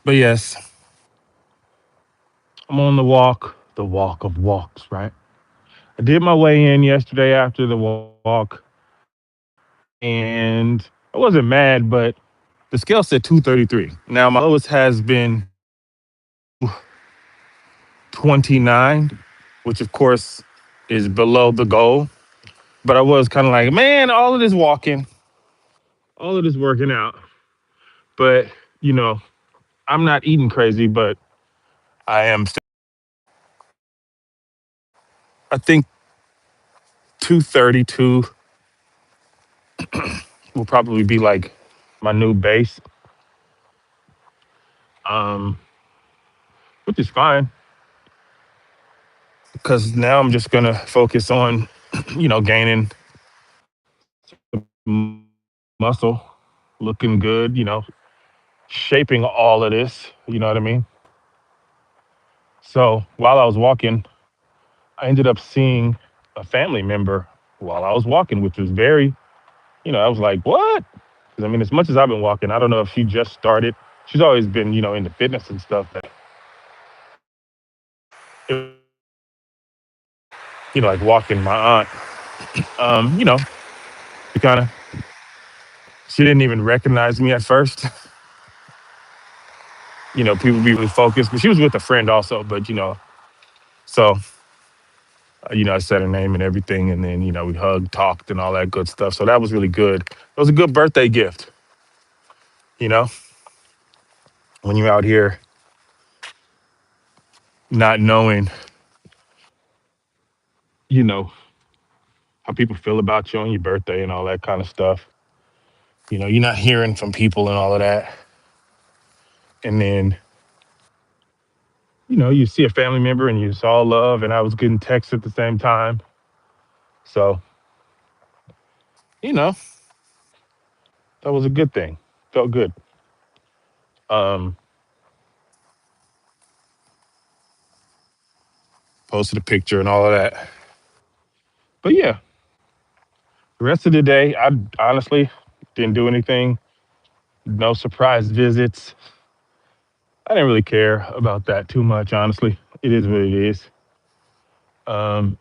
But yes, I'm on the walk of walks, right? I did my weigh in yesterday after the walk, and I wasn't mad, but the scale said 233. Now, my lowest has been 229, which of course is below the goal. But I was kind of like, man, all of this walking, all of this working out. But, you know, I'm not eating crazy, but I am still, I think 232 will probably be like my new base, um, which is fine because now I'm just going to focus on, gaining muscle, looking good, shaping all of this. You know what I mean? So while I was walking, I ended up seeing a family member while I was walking, which was very, I was like, what? Because I mean, as much as I've been walking, I don't know if she just started. She's always been, into fitness and stuff. But it was like walking my aunt. You know, she kind of, she didn't even recognize me at first. People be really focused, but she was with a friend also. But so I said her name and everything, and then we hugged, talked, and all that good stuff. So that was really good. It was a good birthday gift. You know, when you're out here not knowing, you know, how people feel about you on your birthday and all that kind of stuff. You're not hearing from people and all of that. And then, you see a family member and you saw love, and I was getting texts at the same time. So, you know, that was a good thing. Felt good. Um, Posted a picture and all of that. But yeah, the rest of the day, I honestly didn't do anything. No surprise visits. I didn't really care about that too much, honestly. It is what it is. Um,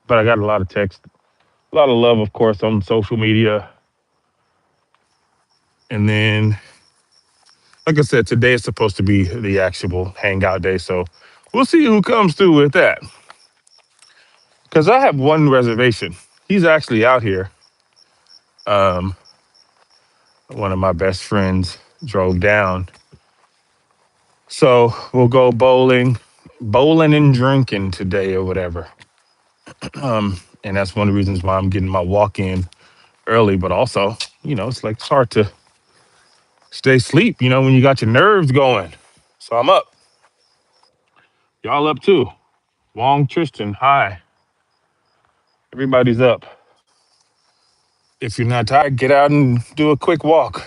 but I got a lot of text, a lot of love, of course, on social media. And then, like I said, today is supposed to be the actual hangout day. So we'll see who comes through with that. Because I have one reservation. He's actually out here. Um, One of my best friends drove down. So we'll go bowling and drinking today or whatever. And that's one of the reasons why I'm getting my walk in early. But also, it's like it's hard to stay asleep, when you got your nerves going. So I'm up. Y'all up too. Wong Tristan, hi. Everybody's up. If you're not tired, get out and do a quick walk.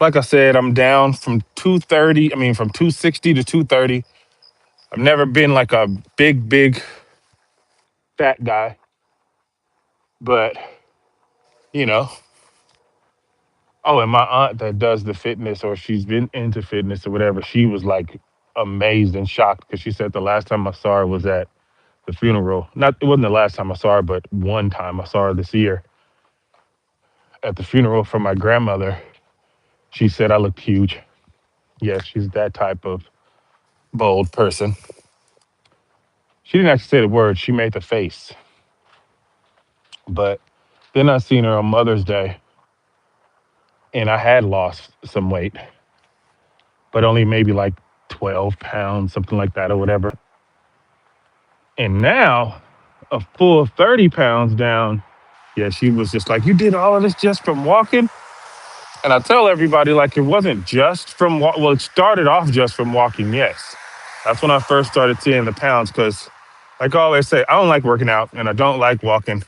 Like I said, I'm down from 230. I mean, from 260 to 230. I've never been like a big fat guy, but you know. Oh, and my aunt that does the fitness, or she's been into fitness or whatever, she was like amazed and shocked because she said the last time I saw her was at the funeral. Not it wasn't the last time I saw her, but one time I saw her this year at the funeral for my grandmother. She said I looked huge. Yes, she's that type of bold person. She didn't actually say the word, she made the face. But then I seen her on Mother's Day and I had lost some weight, but only maybe like 12 pounds, something like that, or whatever. And now, a full 30 pounds down. Yeah, she was just like, you did all of this just from walking? And I tell everybody, like, it wasn't just from well, it started off just from walking, yes. That's when I first started seeing the pounds because, like I always say, I don't like working out and I don't like walking,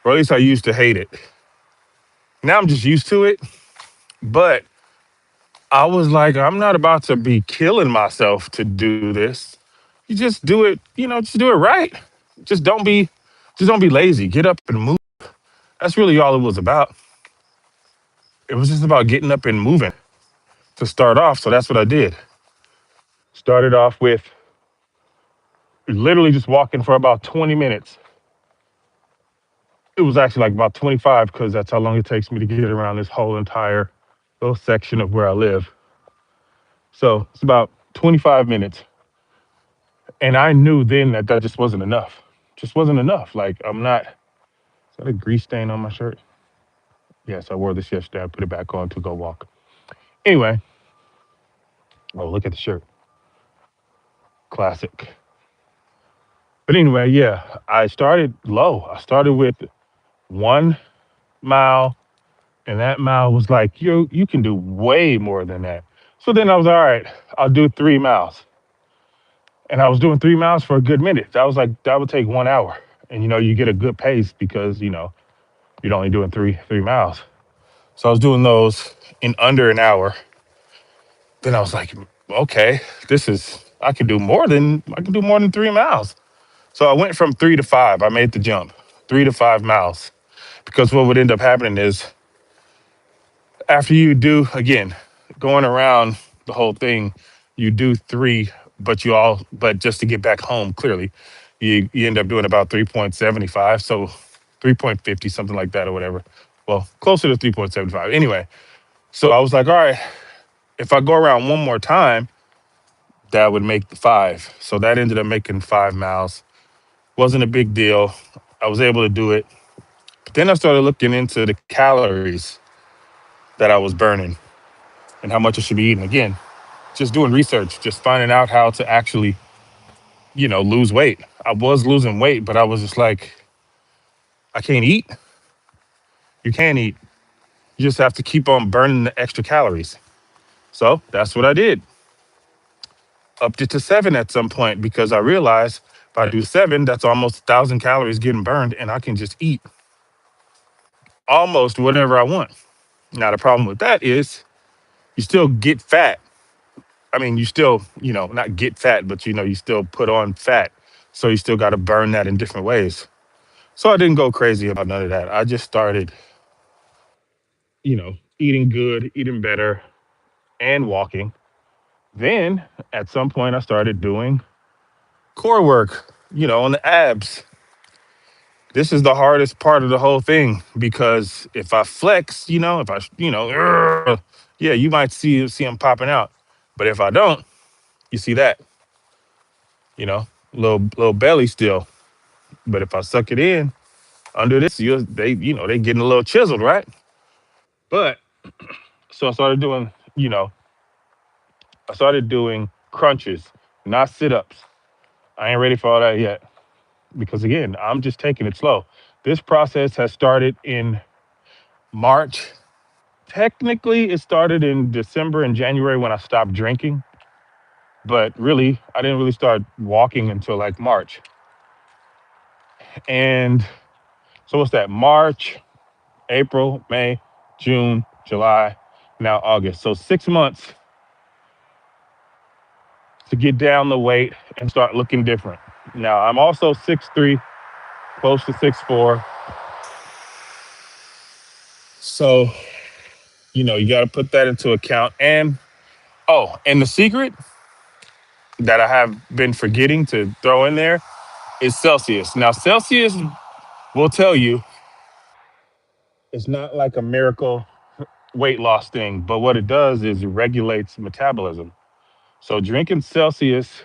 or at least I used to hate it. Now I'm just used to it. But I was like, I'm not about to be killing myself to do this. You just do it, just do it right. Just don't be, just don't be lazy. Get up and move. That's really all it was about. it was just about getting up and moving to start off. So that's what I did. Started off with literally just walking for about 20 minutes. It was actually like about 25 because that's how long it takes me to get around this whole entire little section of where I live. So it's about 25 minutes. And I knew then that that just wasn't enough. Just wasn't enough. Like, I'm not, is that a grease stain on my shirt? Yes, I wore this yesterday. I put it back on to go walk. Anyway, oh, look at the shirt. Classic. But anyway, yeah, I started low. I started with 1 mile, and that mile was like, you can do way more than that. So then I was all right, I'll do 3 miles. And I was doing 3 miles for a good minute. That was like that would take 1 hour. And you get a good pace because, you're only doing three miles. So I was doing those in under an hour. Then I was like, okay, I can do more than 3 miles. So I went from 3 to 5. I made the jump, 3 to 5 miles. Because what would end up happening is after you do again, going around the whole thing, you do three, but just to get back home clearly, you end up doing about 3.75. So 3.50, something like that or whatever. Well, closer to 3.75. Anyway, so I was like, all right, if I go around one more time, that would make the five. So that ended up making 5 miles. Wasn't a big deal. I was able to do it. But then I started looking into the calories that I was burning and how much I should be eating. Again, just doing research, just finding out how to actually, lose weight. I was losing weight, but I was just like, I can't eat. You can't eat. You just have to keep on burning the extra calories. So that's what I did. Upped it to 7 at some point because I realized if I do 7, that's almost 1,000 calories getting burned, and I can just eat almost whatever I want. Now, the problem with that is you still get fat. I mean, you still, not get fat, but you still put on fat. So you still got to burn that in different ways. So I didn't go crazy about none of that. I just started, eating good, eating better, and walking. Then at some point, I started doing core work, on the abs. This is the hardest part of the whole thing because if I flex, if I, yeah, you might see them popping out. But if I don't, you see that, little belly still. But if I suck it in under this, they getting a little chiseled, right? But so I started doing crunches, not sit ups. I ain't ready for all that yet because again, I'm just taking it slow. This process has started in March. Technically, it started in December and January when I stopped drinking, but really, I didn't really start walking until like March. And so what's that? March, April, May, June, July, now August. So 6 months to get down the weight and start looking different. Now I'm also 6'3", close to 6'4". So, you got to put that into account. And and the secret that I have been forgetting to throw in there is Celsius. Now, Celsius will tell you it's not like a miracle weight loss thing, but what it does is it regulates metabolism. So drinking Celsius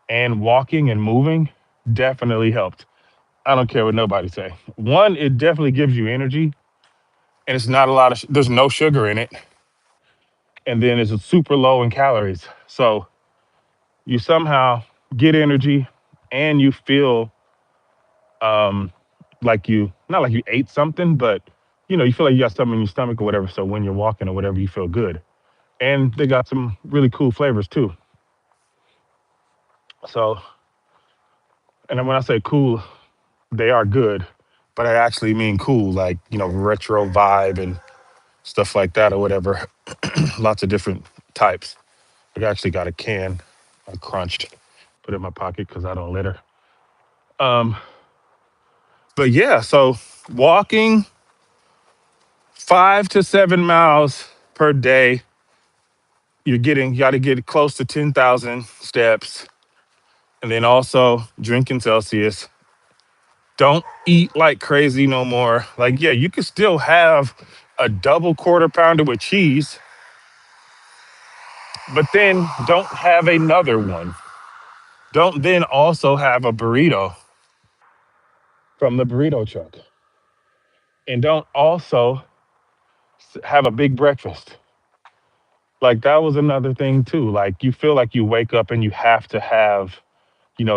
and walking and moving definitely helped. I don't care what nobody say. One, it definitely gives you energy, and it's not a lot of. There's no sugar in it, and then it's super low in calories. So you somehow get energy, and you feel like you not like you ate something, but you feel like you got something in your stomach or whatever. So when you're walking or whatever, you feel good. And they got some really cool flavors too. So, and then when I say cool, they are good, but I actually mean cool, like retro vibe and stuff like that or whatever. Lots of different types. I actually got a can I crunched, put it in my pocket because I don't litter. Um, but yeah, so walking 5 to 7 miles per day. You got to get close to 10,000 steps. And then also drinking Celsius. Don't eat like crazy no more. Like, yeah, you can still have a double quarter pounder with cheese, but then don't have another one. Don't then also have a burrito from the burrito truck. And don't also have a big breakfast. Like, that was another thing too. Like, you feel like you wake up and you have to have,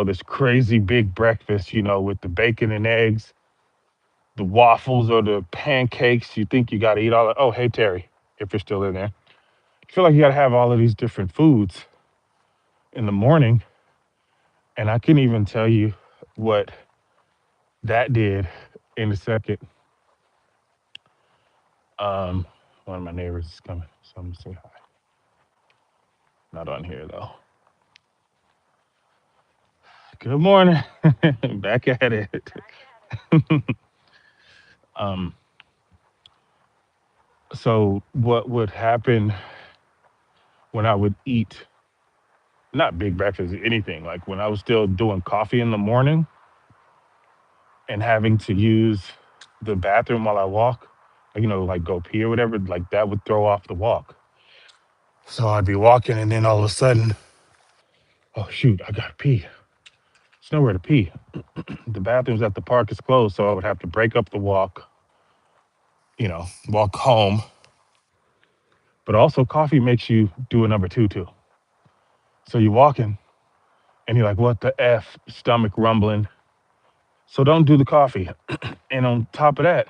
this crazy big breakfast, with the bacon and eggs, the waffles or the pancakes. You think you got to eat all that. Oh, hey, Terry, if you're still in there. I feel like you got to have all of these different foods in the morning. And I couldn't even tell you what that did in a second. Um, One of my neighbors is coming, so I'm gonna say hi. Not on here though. Good morning. Back at it. Um, so what would happen when I would eat not big breakfast, anything, like when I was still doing coffee in the morning and having to use the bathroom while I walk, like, like go pee or whatever, like that would throw off the walk. So I'd be walking and then all of a sudden, oh shoot, I gotta pee. There's nowhere to pee. The bathrooms at the park is closed, so I would have to break up the walk, walk home. But also coffee makes you do a number two too. So you're walking and you're like, what the F, stomach rumbling. So don't do the coffee. And on top of that,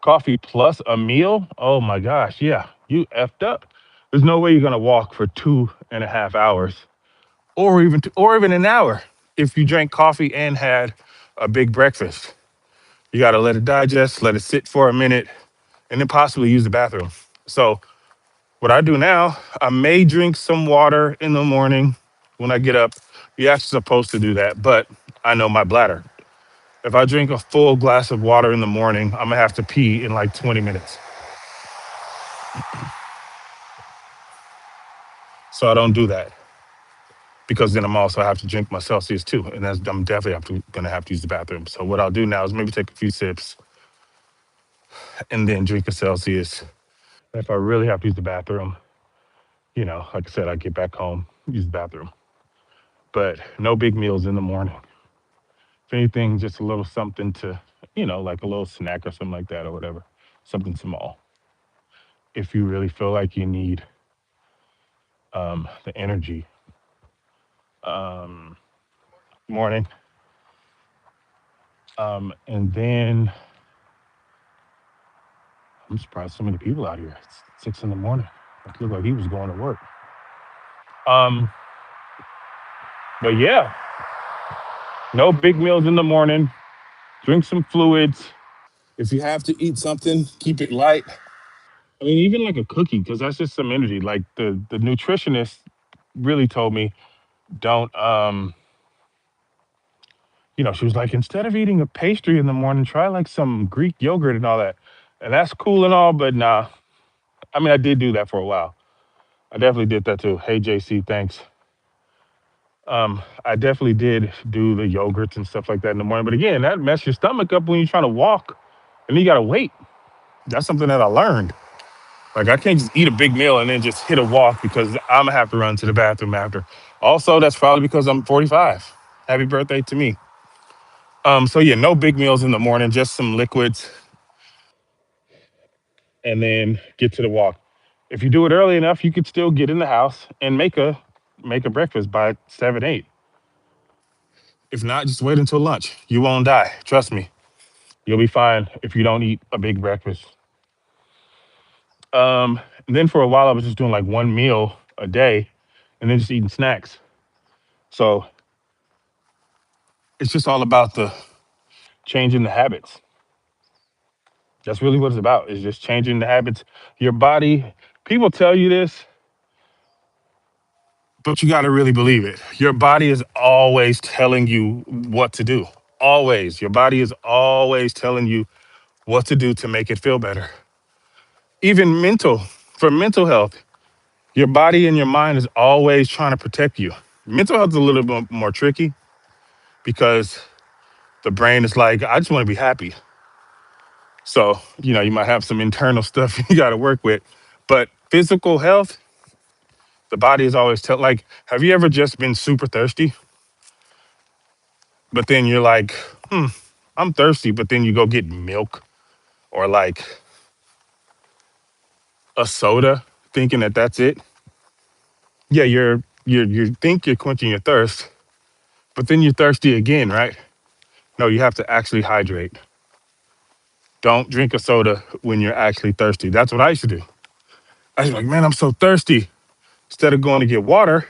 coffee plus a meal, oh my gosh, yeah, you effed up. There's no way you're gonna walk for 2.5 hours or even an hour if you drank coffee and had a big breakfast. You gotta let it digest, let it sit for a minute, and then possibly use the bathroom. So what I do now, I may drink some water in the morning when I get up. You're actually supposed to do that, but I know my bladder. If I drink a full glass of water in the morning, I'm gonna have to pee in like 20 minutes. So I don't do that because then I'm also have to drink my Celsius too, and I'm definitely gonna have to use the bathroom. So what I'll do now is maybe take a few sips and then drink a Celsius. If I really have to use the bathroom, like I said, I get back home, use the bathroom. But no big meals in the morning. If anything, just a little something to, like a little snack or something like that or whatever, something small. If you really feel like you need the energy. Um, Morning. And then I'm surprised so many people out here. It's 6 in the morning. It looked like he was going to work. Um, but yeah, no big meals in the morning. Drink some fluids. If you have to eat something, keep it light. I mean, even like a cookie, because that's just some energy. Like the nutritionist really told me, don't she was like, instead of eating a pastry in the morning, try like some Greek yogurt and all that. And that's cool and all, but nah. I mean, I did do that for a while. I definitely did that too. Hey JC, thanks. I definitely did do the yogurts and stuff like that in the morning. But again, that messes your stomach up when you're trying to walk and then you gotta wait. That's something that I learned. Like I can't just eat a big meal and then just hit a walk because I'm gonna have to run to the bathroom after. Also, that's probably because I'm 45. Happy birthday to me. So yeah, no big meals in the morning, just some liquids, and then get to the walk. If you do it early enough, you could still get in the house and make a breakfast by 7, 8. If not, just wait until lunch. You won't die. Trust me. You'll be fine if you don't eat a big breakfast. And then for a while, I was just doing like one meal a day, and then just eating snacks. So it's just all about the changing the habits. That's really what it's about. Is just changing the habits. Your body. People tell you this, but you got to really believe it. Your body is always telling you what to do. Always. Your body is always telling you what to do to make it feel better. Even for mental health, your body and your mind is always trying to protect you. Mental health is a little bit more tricky because the brain is like, I just want to be happy. So, you might have some internal stuff you got to work with. But physical health, the body is always like, have you ever just been super thirsty? But then you're like, I'm thirsty. But then you go get milk or like a soda, thinking that that's it. Yeah, you think you're quenching your thirst, but then you're thirsty again, right? No, you have to actually hydrate. Don't drink a soda when you're actually thirsty. That's what I used to do. I was like, man, I'm so thirsty. Instead of going to get water,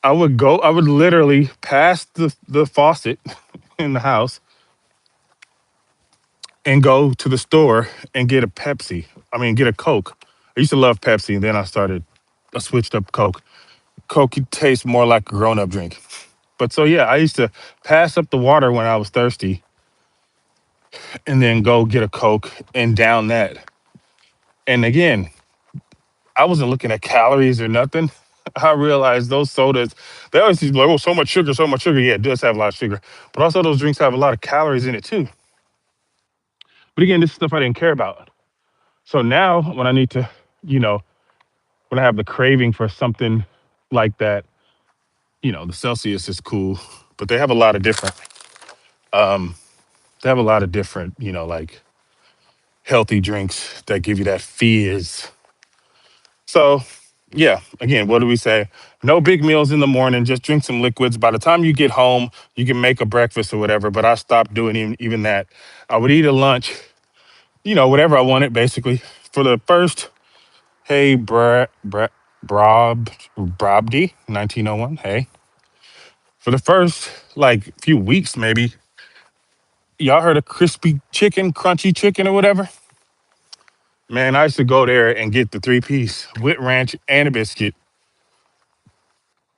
I would literally pass the faucet in the house and go to the store and get a Pepsi. I mean, get a Coke. I used to love Pepsi, and then I switched up Coke. Coke tastes more like a grown up drink. But so, yeah, I used to pass up the water when I was thirsty and then go get a Coke and down that. And again, I wasn't looking at calories or nothing. I realized those sodas, they always be like, oh, so much sugar, so much sugar. Yeah, it does have a lot of sugar. But also, those drinks have a lot of calories in it too. But again, this is stuff I didn't care about. So now, when I need to, you know, when I have the craving for something like that, the Celsius is cool, but they have a lot of different, like healthy drinks that give you that fizz. So, yeah, again, what do we say? No big meals in the morning, just drink some liquids. By the time you get home, you can make a breakfast or whatever, but I stopped doing even that. I would eat a lunch, whatever I wanted, basically. For the first, hey, Brobdy, 1901, hey. For the first, like, few weeks, maybe, y'all heard of crispy chicken, crunchy chicken or whatever? Man, I used to go there and get the three piece with ranch and a biscuit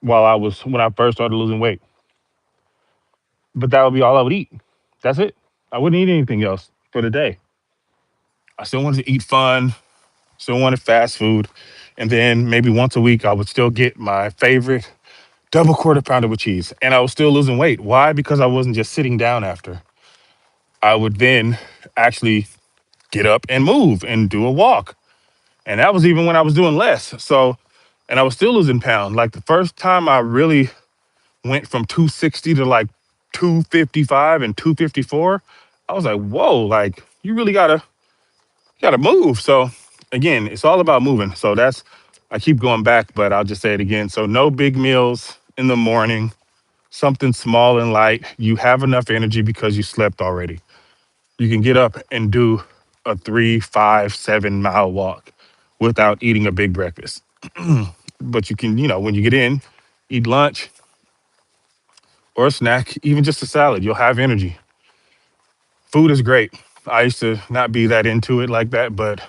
when I first started losing weight. But that would be all I would eat. That's it. I wouldn't eat anything else for the day. I still wanted to eat fun, still wanted fast food. And then maybe once a week, I would still get my favorite double quarter pounder with cheese. And I was still losing weight. Why? Because I wasn't just sitting down after. I would then actually get up and move and do a walk. And that was even when I was doing less. So, and I was still losing pounds. Like the first time I really went from 260 to like 255 and 254, I was like, whoa, like you really gotta move. So again, it's all about moving. So I keep going back, but I'll just say it again. So no big meals in the morning, something small and light. You have enough energy because you slept already. You can get up and do a 3, 5, 7 mile walk without eating a big breakfast. But you can, when you get in, eat lunch or a snack, even just a salad, you'll have energy. Food is great. I used to not be that into it like that, but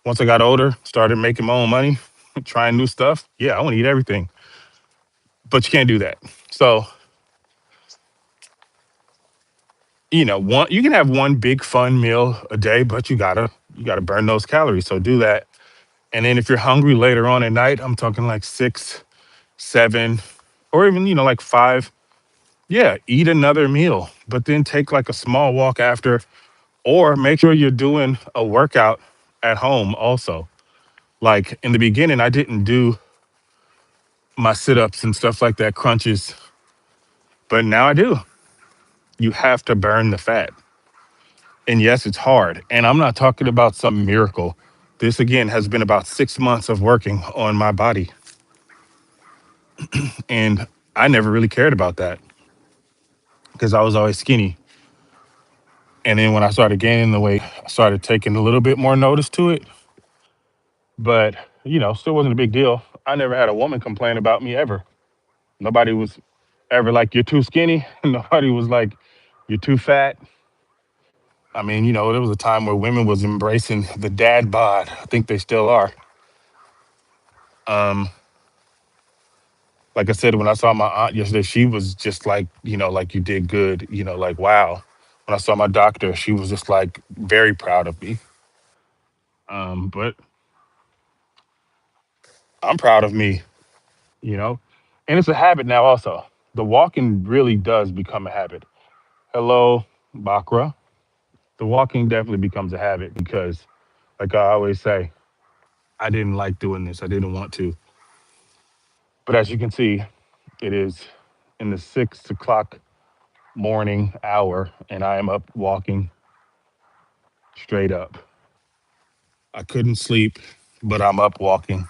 once I got older, started making my own money, trying new stuff. Yeah, I want to eat everything, but you can't do that. So, one you can have one big fun meal a day, but you gotta burn those calories. So do that. And then if you're hungry later on at night, I'm talking like 6, 7, or even like 5. Yeah, eat another meal, but then take like a small walk after, or make sure you're doing a workout at home also. Like in the beginning, I didn't do my sit ups and stuff like that, crunches, but now I do. You have to burn the fat. And yes, it's hard. And I'm not talking about some miracle. This again has been about 6 months of working on my body. And I never really cared about that because I was always skinny. And then when I started gaining the weight, I started taking a little bit more notice to it. But, still wasn't a big deal. I never had a woman complain about me ever. Nobody was ever like, you're too skinny. Nobody was like, you're too fat. I mean, there was a time where women was embracing the dad bod. I think they still are. Um, like I said, when I saw my aunt yesterday, she was just like, like you did good, like wow. When I saw my doctor, she was just like very proud of me. But I'm proud of me, you know, and it's a habit now. Also, the walking really does become a habit. Hello, Bakra. The walking definitely becomes a habit because, like I always say, I didn't like doing this. I didn't want to, but as you can see, it is in the 6 o'clock morning hour, and I am up walking straight up. I couldn't sleep, but I'm up walking.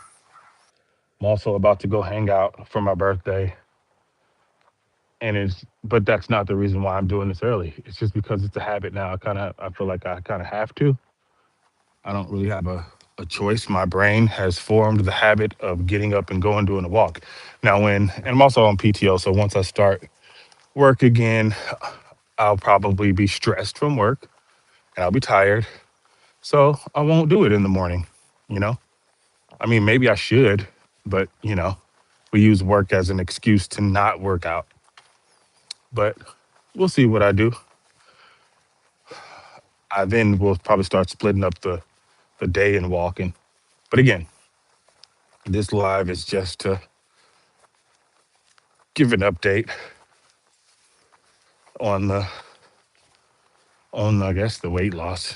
I'm also about to go hang out for my birthday. And it's, but that's not the reason why I'm doing this early. It's just because it's a habit now. I feel like I kind of have to. I don't really have a choice. My brain has formed the habit of getting up and going doing a walk. Now, and I'm also on PTO. So once I start work again, I'll probably be stressed from work and I'll be tired. So I won't do it in the morning, you know? I mean, maybe I should, but we use work as an excuse to not work out. But we'll see what I do. I then will probably start splitting up the day and walking. But again, this live is just to give an update on the on I guess the weight loss.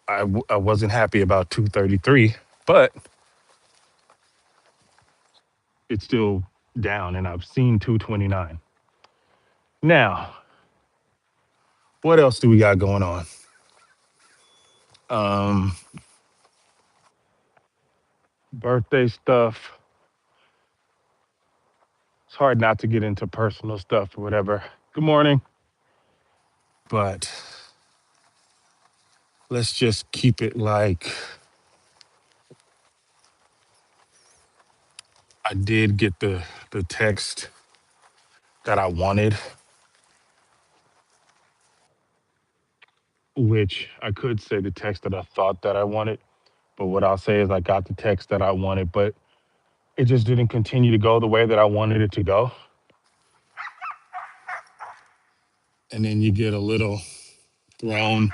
I wasn't happy about 233, but it's still down, and I've seen 229. Now, what else do we got going on? Um, Birthday stuff. It's hard not to get into personal stuff or whatever. Good morning, but let's just keep it like I did get the text that I wanted, which I could say the text that I thought that I wanted, but what I'll say is I got the text that I wanted, but it just didn't continue to go the way that I wanted it to go. And then you get a little thrown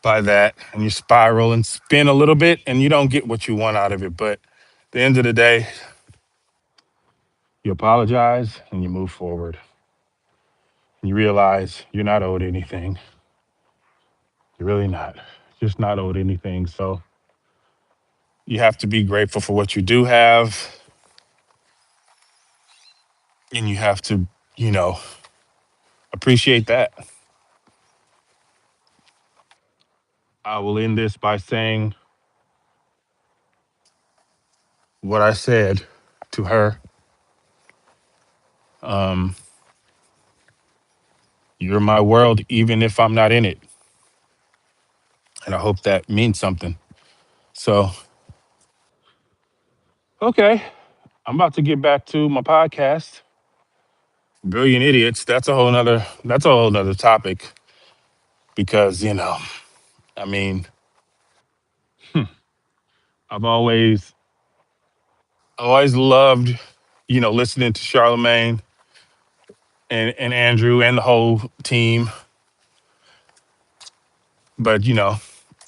by that and you spiral and spin a little bit and you don't get what you want out of it. But at the end of the day, you apologize and you move forward. And you realize you're not owed anything. You're really not. Just not owed anything. So you have to be grateful for what you do have. And you have to, you know, appreciate that. I will end this by saying what I said to her. Um, you're my world, even if I'm not in it. And I hope that means something. So, okay, I'm about to get back to my podcast. Brilliant idiots. That's a whole nother topic because, I mean, I've always always loved, listening to Charlemagne and Andrew and the whole team. But,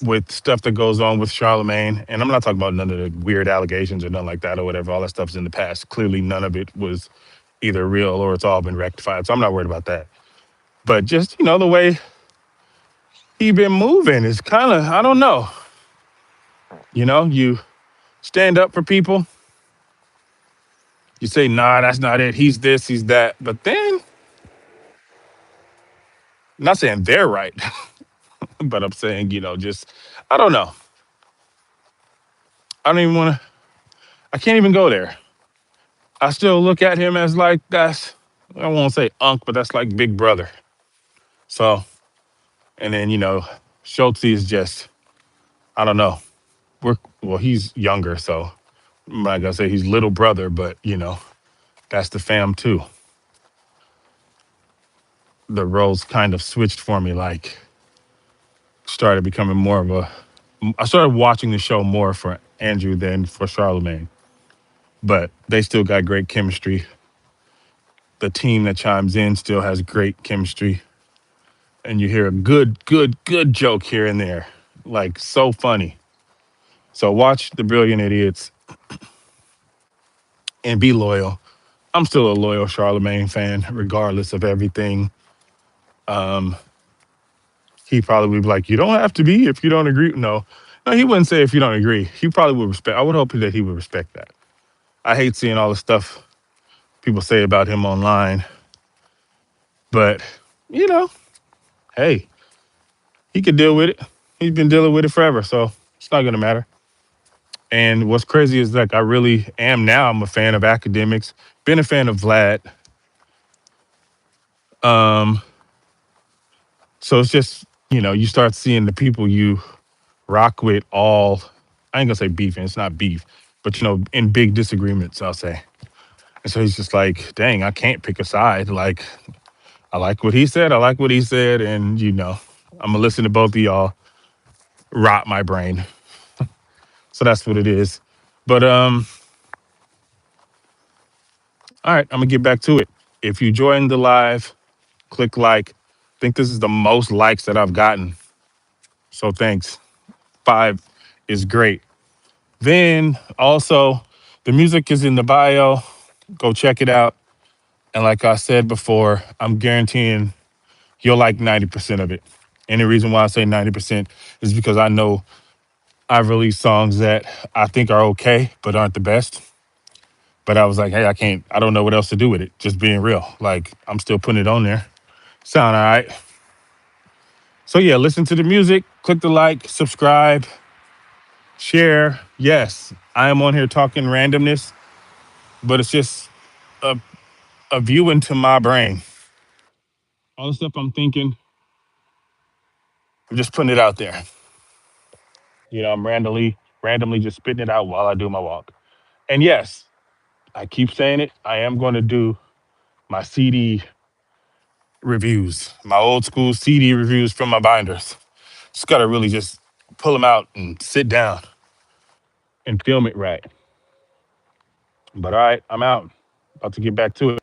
with stuff that goes on with Charlemagne, and I'm not talking about none of the weird allegations or nothing like that or whatever, all that stuff's in the past. Clearly none of it was either real or it's all been rectified. So I'm not worried about that. But just, the way he been moving is kind of, I don't know. You stand up for people, you say, nah, that's not it. He's this, he's that. But then, I'm not saying they're right, but I'm saying, just, I don't know. I don't even want to, I can't even go there. I still look at him as like, I won't say unk, but that's like big brother. So, and then, Schultz is just, I don't know. Well, he's younger, so I'm not gonna say he's little brother, but that's the fam too. The roles kind of switched for me, like started becoming more of a I started watching the show more for Andrew than for Charlemagne. But they still got great chemistry. The team that chimes in still has great chemistry. and you hear a good joke here and there, like so funny. So watch The Brilliant Idiots and be loyal. I'm still a loyal Charlemagne fan, regardless of everything. Um, he probably would be like, "You don't have to be if you don't agree." No, no, he wouldn't say if you don't agree. He probably would respect. I would hope that he would respect that. I hate seeing all the stuff people say about him online, but you know, hey, he could deal with it. He's been dealing with it forever, so it's not gonna matter. And what's crazy is like I really am now. I'm a fan of academics. Been a fan of Vlad. Um, so it's just you start seeing the people you rock with all. I ain't gonna say beefing. It's not beef, but in big disagreements, I'll say. And so he's just like, dang, I can't pick a side. Like I like what he said. I like what he said, and I'm gonna listen to both of y'all rot my brain. So that's what it is. But all right, I'm gonna get back to it. If you joined the live, click like. I think this is the most likes that I've gotten. So thanks. 5 is great. Then also, the music is in the bio. Go check it out. And like I said before, I'm guaranteeing you'll like 90% of it. And the reason why I say 90% is because I know I've released songs that I think are okay, but aren't the best. But I was like, hey, I don't know what else to do with it. Just being real. Like, I'm still putting it on there. Sound all right. So yeah, listen to the music, click the like, subscribe, share. Yes, I am on here talking randomness, but it's just a, a view into my brain. All the stuff I'm thinking, I'm just putting it out there. I'm randomly just spitting it out while I do my walk. And yes, I keep saying it. I am going to do my CD reviews, my old school CD reviews from my binders. Just got to really just pull them out and sit down and film it right. But all right, I'm out. About to get back to it.